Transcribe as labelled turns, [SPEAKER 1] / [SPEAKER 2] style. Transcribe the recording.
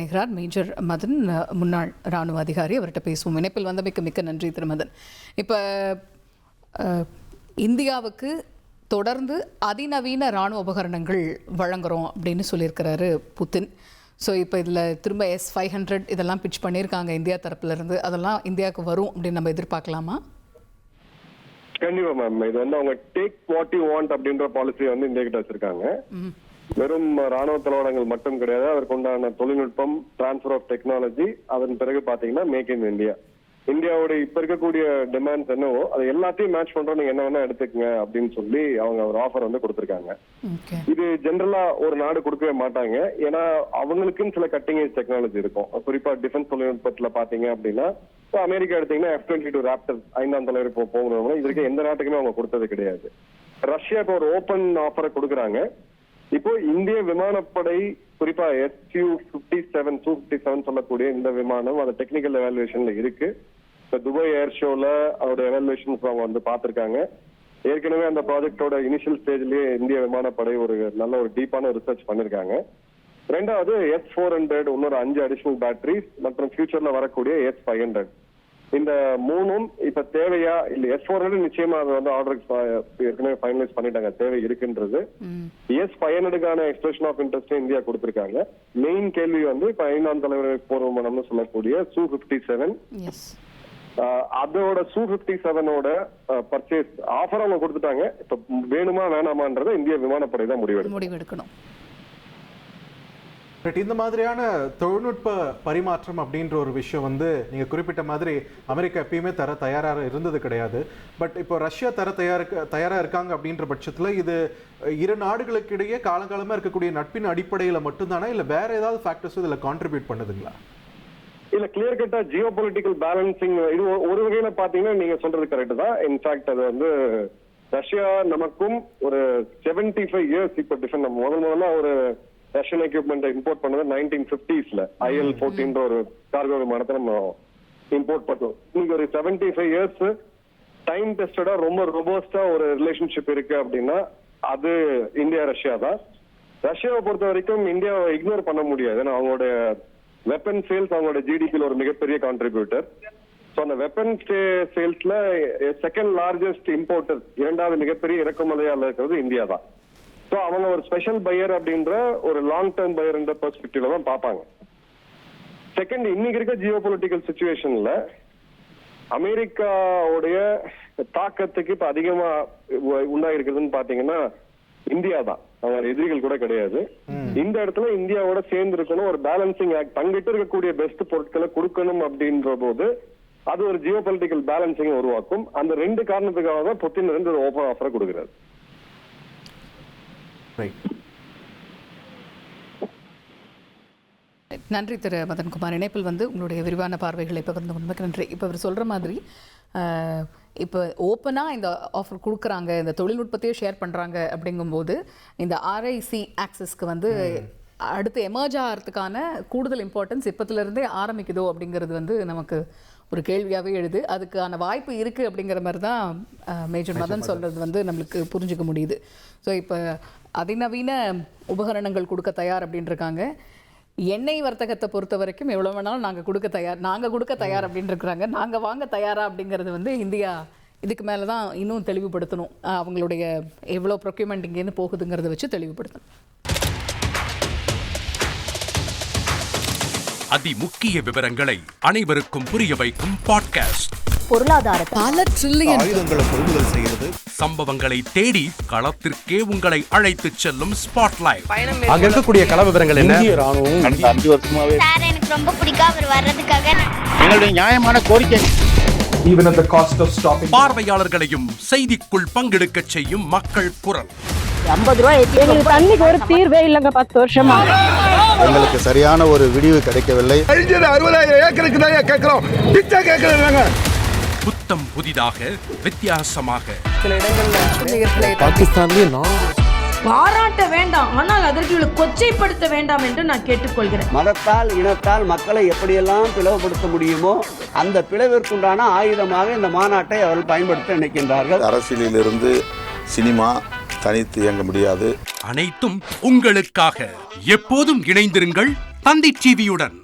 [SPEAKER 1] நிகரார் major Madan, முன்னாள் இராணுவ அதிகாரி. அவர்கிட்ட பேசுவோம். இணைப்பில் வந்தமைக்கு மிக்க நன்றி திரு மதன். இப்போ இந்தியாவுக்கு தொடர்ந்து அதிநவீன இராணுவ உபகரணங்கள் வழங்குகிறோம் அப்படின்னு சொல்லியிருக்கிறாரு புதின். ஸோ இப்போ இதில் திரும்ப S-500 இதெல்லாம் பிட்ச் பண்ணியிருக்காங்க இந்தியா தரப்புலேருந்து. அதெல்லாம் இந்தியாவுக்கு வரும் அப்படின்னு நம்ம எதிர்பார்க்கலாமா?
[SPEAKER 2] கண்டிப்பா மேம். இது அவங்க டேக் வாட் யூ வாண்ட் அப்படின்ற பாலிசியை இந்தியா கிட்ட வச்சிருக்காங்க. வெறும் ராணுவ தளவாடங்கள் மட்டும் கிடையாது, அதற்கு உண்டான தொழில்நுட்பம், டிரான்ஸ்பர் ஆஃப் டெக்னாலஜி, அதன் பிறகு பாத்தீங்கன்னா மேக் இன் இந்தியா. இந்தியாவோட இப்ப இருக்கக்கூடிய டிமாண்ட்ஸ் என்னவோ அது எல்லாத்தையும் மேட்ச் பண்றோம், நீங்க என்ன வேணா எடுத்துக்கங்க அப்படின்னு சொல்லி அவங்க ஒரு ஆஃபர் கொடுத்திருக்காங்க. இது ஜெனரலா ஒரு நாடு கொடுக்கவே மாட்டாங்க. ஏன்னா அவங்களுக்குன்னு சில கட்டிங் ஏஜ் டெக்னாலஜி இருக்கும். குறிப்பா டிஃபென்ஸ் தொழில்நுட்பத்துல பாத்தீங்க அப்படின்னா அமெரிக்கா எடுத்தீங்கன்னா F-22 ராப்டர் 5ஆம் தலைவர் போகணும். இது வரைக்கும் எந்த நாட்டுக்குமே அவங்க கொடுத்தது கிடையாது. ரஷ்யா இப்போ ஒரு ஓபன் ஆஃபரை கொடுக்குறாங்க. இப்போ இந்திய விமானப்படை குறிப்பா Su-57 சொல்லக்கூடிய இந்த விமானம் அது டெக்னிக்கல் எவாலுவேஷன்ல இருக்கு. இப்ப துபாய் ஏர் ஷோல அவரோட எவாலுவேஷன்ஸ் அவங்க பார்த்திருக்காங்க. ஏற்கனவே அந்த ப்ராஜெக்டோட இனிஷியல் ஸ்டேஜ்லயே இந்திய விமானப்படை ஒரு நல்ல ஒரு டீப்பான ரிசர்ச் பண்ணிருக்காங்க. ரெண்டாவது S-400 இன்னொரு 5 அடிஷனல் பேட்டரிஸ் மற்றும் ஃபியூச்சர்ல வரக்கூடிய S-500 இந்த மூணும் இப்ப தேவையா இல்ல? S-400 நிச்சயமா அது ஆர்டர் ஏற்கனவே ஃபைனலைஸ் பண்ணிட்டாங்க, தேவை இருக்குன்றது. S-500க்கான எக்ஸ்பிரஷன் ஆஃப் இன்ட்ரெஸ்ட் இந்தியா கொடுத்திருக்காங்க. மெயின் கேள்வி இப்ப 5ஆம் தலைவர் போர் விமானம்னு சொல்லக்கூடிய Su-57 அதோட Su-57ஓட பர்ச்சேஸ் ஆஃபர் அவங்க கொடுத்துட்டாங்க. இப்ப வேணுமா வேணாமான்றத இந்திய விமானப்படை தான் முடிவெடுக்கணும்.
[SPEAKER 3] இந்த மாதிரியான தொழில்நுட்ப பரிமாற்றம் அப்படின்ற ஒரு விஷயம் நீங்க குறிப்பிட்ட மாதிரி அமெரிக்கா எப்பயுமே தர தயாராக இருந்தது கிடையாது. பட் இப்போ ரஷ்யா தர தயாரா இருக்காங்க அப்படின்ற பட்சத்துல இது இரு நாடுகளுக்கு இடையே காலங்காலமா இருக்கக்கூடிய நட்பின் அடிப்படையில மட்டும்தானா, இல்ல வேற ஏதாவது ஃபேக்டர்ஸ் இதுல கான்ட்ரிபியூட் பண்ணுதுங்களா?
[SPEAKER 2] இல்ல, கிளியர் கட்டா ஜியோ பொலிட்டிக்கல் பேலன்சிங் இது ஒரு வகையில பாத்தீங்கன்னா நீங்க சொல்றது கரெக்ட் தான். இன்ஃபேக்ட் அது ரஷ்யா நமக்கும் ஒரு 75 இயர்ஸ் இப்ப டிஃபெண்ட் முதல்ல ஒரு ரஷ்யன் எக்யூப்மெண்ட் இம்போர்ட் பண்ணது 1950s IL-14 ஒரு கார்கோ விமானத்தை நம்ம இம்போர்ட் பண்ணோம். இன்னைக்கு ஒரு 75 இயர்ஸ் டைம் டெஸ்டடா ரொம்ப ரொபோஸ்டா ஒரு ரிலேஷன்ஷிப் இருக்கு அப்படின்னா அது இந்தியா ரஷ்யா தான். ரஷ்யாவை பொறுத்த வரைக்கும் இந்தியாவை இக்னோர் பண்ண முடியாது. ஏன்னா அவங்களோட வெப்பன் சேல்ஸ் அவங்களோட ஜிடிபியில் ஒரு மிகப்பெரிய கான்ட்ரிபியூட்டர். ஸோ அந்த வெப்பன் சேல்ஸ்ல செகண்ட் லார்ஜஸ்ட் இம்போர்ட்டர், இரண்டாவது மிகப்பெரிய இறக்குமதியாளர் இருக்கிறது இந்தியா தான். ஸோ அவங்க ஒரு ஸ்பெஷல் பையர் அப்படின்ற ஒரு லாங் டேர்ம் பையர் என்ற பெர்ஸ்பெக்டிவ்ல தான் பார்ப்பாங்க. செகண்ட், இன்னைக்கு இருக்க ஜியோ பொலிட்டிக்கல் சிச்சுவேஷன்ல அமெரிக்காவுடைய தாக்கத்துக்கு இப்ப அதிகமா உண்டாயிருக்குதுன்னு பாத்தீங்கன்னா இந்தியா தான். அவங்க எதிரிகள் கூட கிடையாது. இந்த இடத்துல இந்தியாவோட சேர்ந்து இருக்கணும், ஒரு பேலன்சிங் ஆக்ட், தங்கிட்டு இருக்கக்கூடிய பெஸ்ட் பொருட்களை கொடுக்கணும் அப்படின்ற போது அது ஒரு ஜியோ பொலிட்டிக்கல் பேலன்சிங் உருவாக்கும். அந்த ரெண்டு காரணத்துக்காக தான் புத்தின் ஒரு ஓபன் ஆஃபரை கொடுக்கிறார்.
[SPEAKER 1] நன்றி திரு மதன்குமார். இணைப்பில் உங்களுடைய விரிவான பார்வைகளை பகிர்ந்து கொண்டதுக்கு நன்றி. இப்போ அவர் சொல்கிற மாதிரி இப்போ ஓப்பனாக இந்த ஆஃபர் கொடுக்குறாங்க, இந்த தொழில்நுட்பத்தையே ஷேர் பண்ணுறாங்க. அப்படிங்கும்போது இந்த RIC ஆக்சஸ்க்கு அடுத்து எமர்ஜ் ஆகிறதுக்கான கூடுதல் இம்பார்ட்டன்ஸ் இப்போத்துலேருந்தே ஆரம்பிக்குதோ அப்படிங்கிறது நமக்கு ஒரு கேள்வியாகவே எழுது. அதுக்கான வாய்ப்பு இருக்குது அப்படிங்கிற மாதிரி தான் மேஜர் மதன் சொல்கிறது நம்மளுக்கு புரிஞ்சுக்க முடியுது. ஸோ இப்போ அதிநவீன உபகரணங்கள் கொடுக்க தயார் அப்படின்ட்டுருக்காங்க. எண்ணெய் வர்த்தகத்தை பொறுத்த வரைக்கும் எவ்வளோ வேணாலும் நாங்கள் கொடுக்க தயார் அப்படின்னு இருக்கிறாங்க. நாங்கள் வாங்க தயாரா அப்படிங்கிறது இந்தியா இதுக்கு மேலே தான் இன்னும் தெளிவுபடுத்தணும். அவங்களுடைய எவ்வளோ ப்ரொக்யூர்மெண்ட் இங்கேருந்து போகுதுங்கிறத வச்சு தெளிவுபடுத்தணும்.
[SPEAKER 4] அதி முக்கிய விவரங்களை அனைவருக்கும் புரிய வைக்கும் பாட்காஸ்ட்.
[SPEAKER 1] பொருளாதாரத்தை பல ட்ரில்லியன்
[SPEAKER 5] ஆயுதங்களை கொள்முதல் செய்கிறது,
[SPEAKER 4] சம்பவங்களை தேடி களத்திற்கே உங்களை அழைத்து செல்லும் ஸ்பாட்லைட்.
[SPEAKER 5] அங்க இருக்கக்கூடிய கள விவரங்கள் என்ன?
[SPEAKER 6] இந்திய ராணுவம் கடந்த 5 வருஷமாவே
[SPEAKER 7] சார் எனக்கு ரொம்ப பிடிக்கும் அவர் வர்றதுக்காக.
[SPEAKER 6] எங்களுடைய நியாயமான கோரிக்கை.
[SPEAKER 5] Even at the cost of stopping.
[SPEAKER 4] பார்வையாளர்களையும் செய்திக்குள் பங்கெடுக்க செய்யும் மக்கள் குரல்.
[SPEAKER 8] 50 ரூபாய் எங்களுக்கு தண்ணிக்கு ஒரு தீர்வே இல்லங்க 10 வருஷமா.
[SPEAKER 9] எங்களுக்கு சரியான ஒரு விடிவு கிடைக்கவில்லை.
[SPEAKER 5] 60,000 ஏக்கருக்கு தான் கேட்கிறோம், பிச்சை கேட்கறாங்க.
[SPEAKER 4] புத்தம் புதிதாக வித்தியாசமாக
[SPEAKER 1] சில இடங்கள்ல
[SPEAKER 5] பாகிஸ்தான்லயே
[SPEAKER 8] பாராட்ட வேண்டாம், ஆனால் அதற்கு இவளை கொச்சைப்படுத்த வேண்டாம் என்று நான் கேட்டுக்கொள்கிறேன்.
[SPEAKER 10] மதத்தால் இனத்தால் மக்களை எப்படியெல்லாம் பிளவுபடுத்த முடியுமோ அந்த பிளவிற்குண்டான ஆயுதமாக இந்த மாநாட்டை அவர்கள் பயன்படுத்த நினைக்கின்றார்கள்.
[SPEAKER 9] அரசியலிலிருந்து சினிமா தனித்து இயங்க முடியாது.
[SPEAKER 4] அனைத்தும் உங்களுக்காக. எப்போதும் இணைந்திருங்கள் தந்தி டிவியுடன்.